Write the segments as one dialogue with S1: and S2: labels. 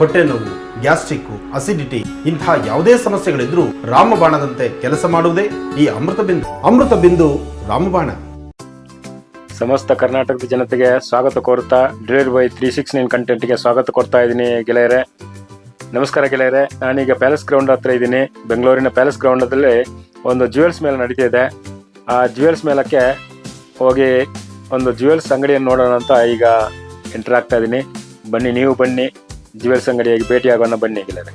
S1: ಹೊಟ್ಟೆ ನೋವು, gastric, acidity ಇಂತಹ ಯಾವುದೇ ಸಮಸ್ಯೆಗಳಿದ್ರೂ ರಾಮಬಾಣದಂತೆ ಕೆಲಸ ಮಾಡುವುದೇ ಈ ಅಮೃತ ಬಿಂದು ರಾಮಬಾಣ.
S2: ಸಮಸ್ತ ಕರ್ನಾಟಕದ ಜನತೆಗೆ ಸ್ವಾಗತ ಕೋರುತ್ತಾ ಡಿಲೈಡ್ ಬೈ 369 ಕಂಟೆಂಟ್ಗೆ ಸ್ವಾಗತ ಕೊಡ್ತಾ ಇದ್ದೀನಿ ಗೆಳೆಯರೆ. ನಮಸ್ಕಾರ ಗೆಳೆಯರೆ. ನಾನೀಗ ಪ್ಯಾಲೇಸ್ ಗ್ರೌಂಡ್ ಹತ್ರ ಇದ್ದೀನಿ. ಬೆಂಗಳೂರಿನ ಪ್ಯಾಲೇಸ್ ಗ್ರೌಂಡಲ್ಲಿ ಒಂದು ಜ್ಯುವೆಲ್ಸ್ ಮೇಳ ನಡೀತಾ ಇದೆ. ಆ ಜ್ಯುವೆಲ್ಸ್ ಮೇಳಕ್ಕೆ ಹೋಗಿ ಒಂದು ಜ್ಯುವೆಲ್ಸ್ ಅಂಗಡಿಯನ್ನು ನೋಡೋಣ ಅಂತ ಈಗ ಎಂಟರ್ ಆಗ್ತಾ ಇದ್ದೀನಿ. ಬನ್ನಿ, ನೀವು ಬನ್ನಿ, ಜ್ಯುವೆಲ್ಸ್ ಅಂಗಡಿಯಾಗಿ ಭೇಟಿಯಾಗೋಣ ಬನ್ನಿ ಗೆಳೆಯರೆ.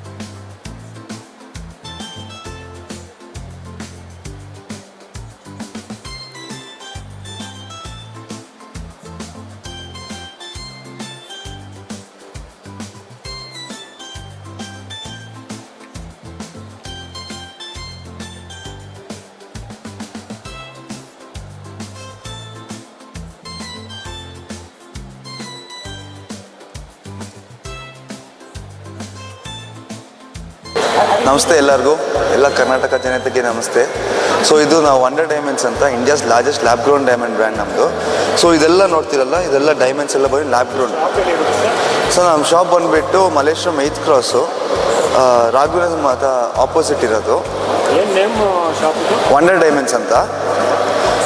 S3: ನಮಸ್ತೆ ಎಲ್ಲರಿಗೂ, ಎಲ್ಲ ಕರ್ನಾಟಕ ಜನತೆಗೆ ನಮಸ್ತೆ. ಸೊ ಇದು ನಾವು ವಂಡರ್ ಡೈಮಂಡ್ಸ್ ಅಂತ, India's largest lab ground diamond brand ನಮ್ಮದು. ಸೊ ಇದೆಲ್ಲ ನೋಡ್ತಿರಲ್ಲ, ಇದೆಲ್ಲ ಡೈಮಂಡ್ಸ್ ಎಲ್ಲ ಬಂದು ಲ್ಯಾಬ್ ಗ್ರೌಂಡ್. ಸೊ ನಮ್ಮ ಶಾಪ್ ಬಂದುಬಿಟ್ಟು ಮಲ್ಲೇಶ್ವರಂ 8th ಕ್ರಾಸು, ರಾಘವೇಂದ್ರ ಮಾತಾ ಆಪೋಸಿಟ್ ಇರೋದು. ವಂಡರ್ ಡೈಮಂಡ್ಸ್ ಅಂತ.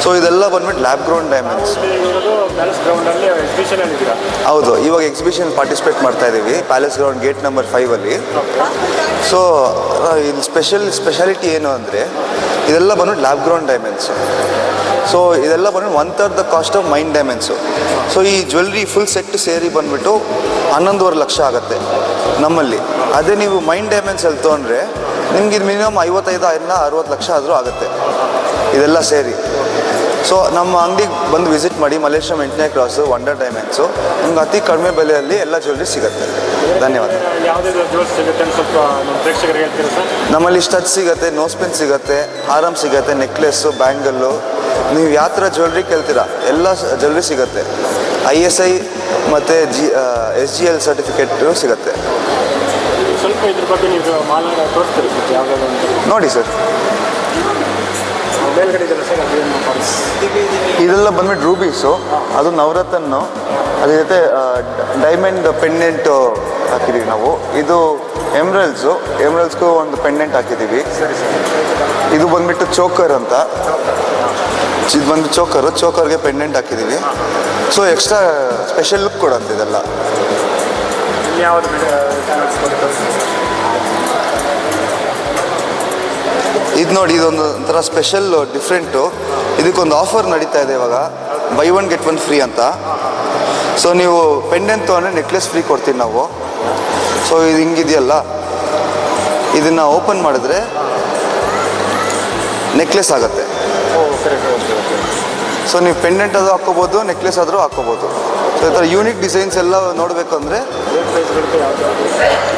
S3: ಸೊ ಇದೆಲ್ಲ ಬಂದ್ಬಿಟ್ಟು ಲ್ಯಾಬ್ ಗ್ರೌಂಡ್ ಡೈಮಂಡ್ಸ್. ಹೌದು, ಇವಾಗ ಎಕ್ಸಿಬಿಷನ್ ಪಾರ್ಟಿಸಿಪೇಟ್ ಮಾಡ್ತಾ ಇದ್ದೀವಿ ಪ್ಯಾಲೇಸ್ ಗ್ರೌಂಡ್ ಗೇಟ್ ನಂಬರ್ 5ಅಲ್ಲಿ. ಸೊ ಇಲ್ಲಿ ಸ್ಪೆಷಾಲಿಟಿ ಏನು ಅಂದರೆ, ಇದೆಲ್ಲ ಬಂದ್ಬಿಟ್ಟು ಲ್ಯಾಬ್ ಗ್ರೌಂಡ್ ಡೈಮಂಡ್ಸು. ಸೊ ಇದೆಲ್ಲ ಬಂದ್ಬಿಟ್ಟು 1/3 the cost of main diamonds. So ಈ ಜ್ಯುವೆಲ್ರಿ ಫುಲ್ ಸೆಟ್ ಸೇರಿ ಬಂದುಬಿಟ್ಟು 11.5 ಲಕ್ಷ ಆಗುತ್ತೆ ನಮ್ಮಲ್ಲಿ. ಅದೇ ನೀವು ಮೈನ್ ಡೈಮಂಡ್ಸಲ್ಲಿ ತೊಗೊಂಡ್ರೆ ನಿಮ್ಗೆ ಇದು ಮಿನಿಮಮ್ 55-60 ಲಕ್ಷ ಆದರೂ ಆಗುತ್ತೆ ಇದೆಲ್ಲ ಸೇರಿ. ಸೊ ನಮ್ಮ ಅಂಗಡಿಗೆ ಬಂದು ವಿಸಿಟ್ ಮಾಡಿ, ಮಲ್ಲೇಶ್ವರಂ 8ನೇ ಕ್ರಾಸು, ವಂಡರ್ ಡೈಮಂಡ್ಸು. ನಿಮ್ಗೆ ಅತಿ ಕಡಿಮೆ ಬೆಲೆಯಲ್ಲಿ ಎಲ್ಲ ಜ್ಯುವೆಲ್ರಿ ಸಿಗುತ್ತೆ. ಧನ್ಯವಾದ. ನಮ್ಮಲ್ಲಿ ಸ್ಟಚ್ ಸಿಗುತ್ತೆ, ನೋಸ್ಪಿನ್ ಸಿಗುತ್ತೆ, ಹಾರಮ್ ಸಿಗುತ್ತೆ, ನೆಕ್ಲೆಸ್ಸು, ಬ್ಯಾಂಗಲ್ಲು. ನೀವು ಯಾವ ಥರ ಜ್ಯುವೆಲ್ರಿ ಕೇಳ್ತೀರಾ ಎಲ್ಲ ಜ್ಯುವೆಲ್ರಿ ಸಿಗುತ್ತೆ. ISI ಮತ್ತು SGL ಸರ್ಟಿಫಿಕೇಟು ಸಿಗುತ್ತೆ.
S2: ಸ್ವಲ್ಪ ಇದ್ರ ಬಗ್ಗೆ ನೀವು ತೋರಿಸ್ತೀರಿ
S3: ನೋಡಿ ಸರ್. ಇದೆಲ್ಲ ಬಂದ್ಬಿಟ್ಟು ರೂಬೀಸು, ಅದು ನವರತ್ನ. ಅದ್ರ ಜೊತೆ ಡೈಮಂಡ್ ಪೆಂಡೆಂಟು ಹಾಕಿದ್ದೀವಿ ನಾವು. ಇದು ಎಮ್ರಲ್ಸ್ಗೂ ಒಂದು ಪೆಂಡೆಂಟ್ ಹಾಕಿದ್ದೀವಿ. ಇದು ಬಂದ್ಬಿಟ್ಟು ಚೋಕರ್ ಅಂತ. ಇದು ಬಂದು ಚೋಕರ್ಗೆ ಪೆಂಡೆಂಟ್ ಹಾಕಿದ್ದೀವಿ. ಸೊ ಎಕ್ಸ್ಟ್ರಾ ಸ್ಪೆಷಲ್ ಲುಕ್ ಕೊಡುತ್ತೆ ಇದೆಲ್ಲ. ಇದು ನೋಡಿ, ಇದೊಂದು ಒಂಥರ ಸ್ಪೆಷಲ್ ಡಿಫ್ರೆಂಟು. ಇದಕ್ಕೊಂದು ಆಫರ್ ನಡೀತಾ ಇದೆ ಇವಾಗ, ಬೈ 1 get 1 ಫ್ರೀ ಅಂತ. ಸೊ ನೀವು ಪೆಂಡೆಂಟ್ ತೊಗೊಂಡ್ರೆ ನೆಕ್ಲೆಸ್ ಫ್ರೀ ಕೊಡ್ತೀವಿ ನಾವು. ಸೊ ಇದು ಹಿಂಗಿದೆಯಲ್ಲ, ಇದನ್ನು ಓಪನ್ ಮಾಡಿದ್ರೆ ನೆಕ್ಲೆಸ್ ಆಗುತ್ತೆ. ಸೊ ನೀವು ಪೆಂಡೆಂಟ್ ಆದರೂ ಹಾಕ್ಕೋಬೋದು, ನೆಕ್ಲೆಸ್ ಆದರೂ ಹಾಕ್ಕೋಬೋದು. ಸೊ ಈ ಥರ ಯೂನಿಕ್ ಡಿಸೈನ್ಸ್ ಎಲ್ಲ ನೋಡಬೇಕು ಅಂದರೆ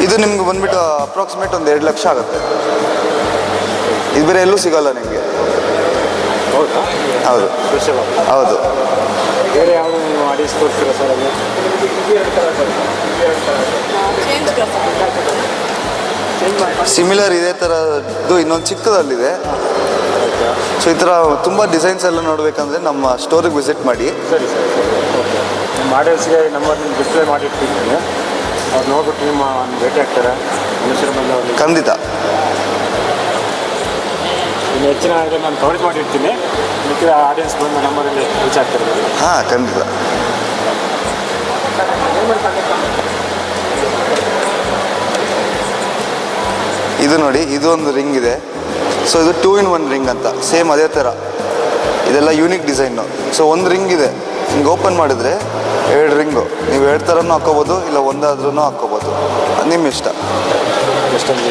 S3: ಇದು ನಿಮ್ಗೆ ಬಂದುಬಿಟ್ಟು ಅಪ್ರಾಕ್ಸಿಮೇಟ್ ಒಂದು 2 ಲಕ್ಷ ಆಗುತ್ತೆ. ಇದು ಬೇರೆ ಎಲ್ಲೂ ಸಿಗೋಲ್ಲ ನಿಮಗೆ. ಹೌದು ಹೌದು. ಸಿಮಿಲರ್ ಇದೇ ಥರದ್ದು ಇನ್ನೊಂದು ಚಿಕ್ಕದಲ್ಲಿದೆ. ಸೊ ಈ ಥರ ತುಂಬ ಡಿಸೈನ್ಸ್ ಎಲ್ಲ ನೋಡಬೇಕಂದ್ರೆ ನಮ್ಮ ಸ್ಟೋರಿಗೆ ವಿಸಿಟ್ ಮಾಡಿ.
S2: ಸರಿ ಸರಿ ಓಕೆ. ನಿಮ್ಮ ಆಡಿಯನ್ಸ್ಗೆ ನಂಬರ್ ಡಿಸ್ಪ್ಲೇ ಮಾಡಿರ್ತೀನಿ, ಅವ್ರು ನೋಡ್ಬಿಟ್ಟು ನಿಮ್ಮ ಭೇಟಿ ಆಗ್ತಾರೆ.
S3: ಖಂಡಿತ.
S2: ಇನ್ನು ಹೆಚ್ಚಿನ ನಾನು ಕವರೇಜ್ ಮಾಡಿರ್ತೀನಿ, ಮಿಕ್ಕಿದ ಆಡಿಯನ್ಸ್ ಬಂದು ನಂಬರಲ್ಲಿ ರೀಚ್ ಆಗ್ತಾರೆ.
S3: ಹಾಂ, ಖಂಡಿತ. ಇದು ನೋಡಿ, ಇದು ಒಂದು ರಿಂಗ್ ಇದೆ. ಸೊ ಇದು 2 in 1 ರಿಂಗ್ ಅಂತ, ಸೇಮ್ ಅದೇ ಥರ. ಇದೆಲ್ಲ ಯೂನಿಕ್ ಡಿಸೈನು. ಸೊ ಒಂದು ರಿಂಗ್ ಇದೆ, ಹಿಂಗೆ ಓಪನ್ ಮಾಡಿದ್ರೆ 2 ರಿಂಗು. ನೀವು 2 ಥರನೂ ಹಾಕ್ಕೋಬೋದು, ಇಲ್ಲ ಒಂದಾದ್ರೂ ಹಾಕ್ಕೋಬೋದು, ನಿಮ್ಮ ಇಷ್ಟ.
S2: ಎಷ್ಟೊಂದು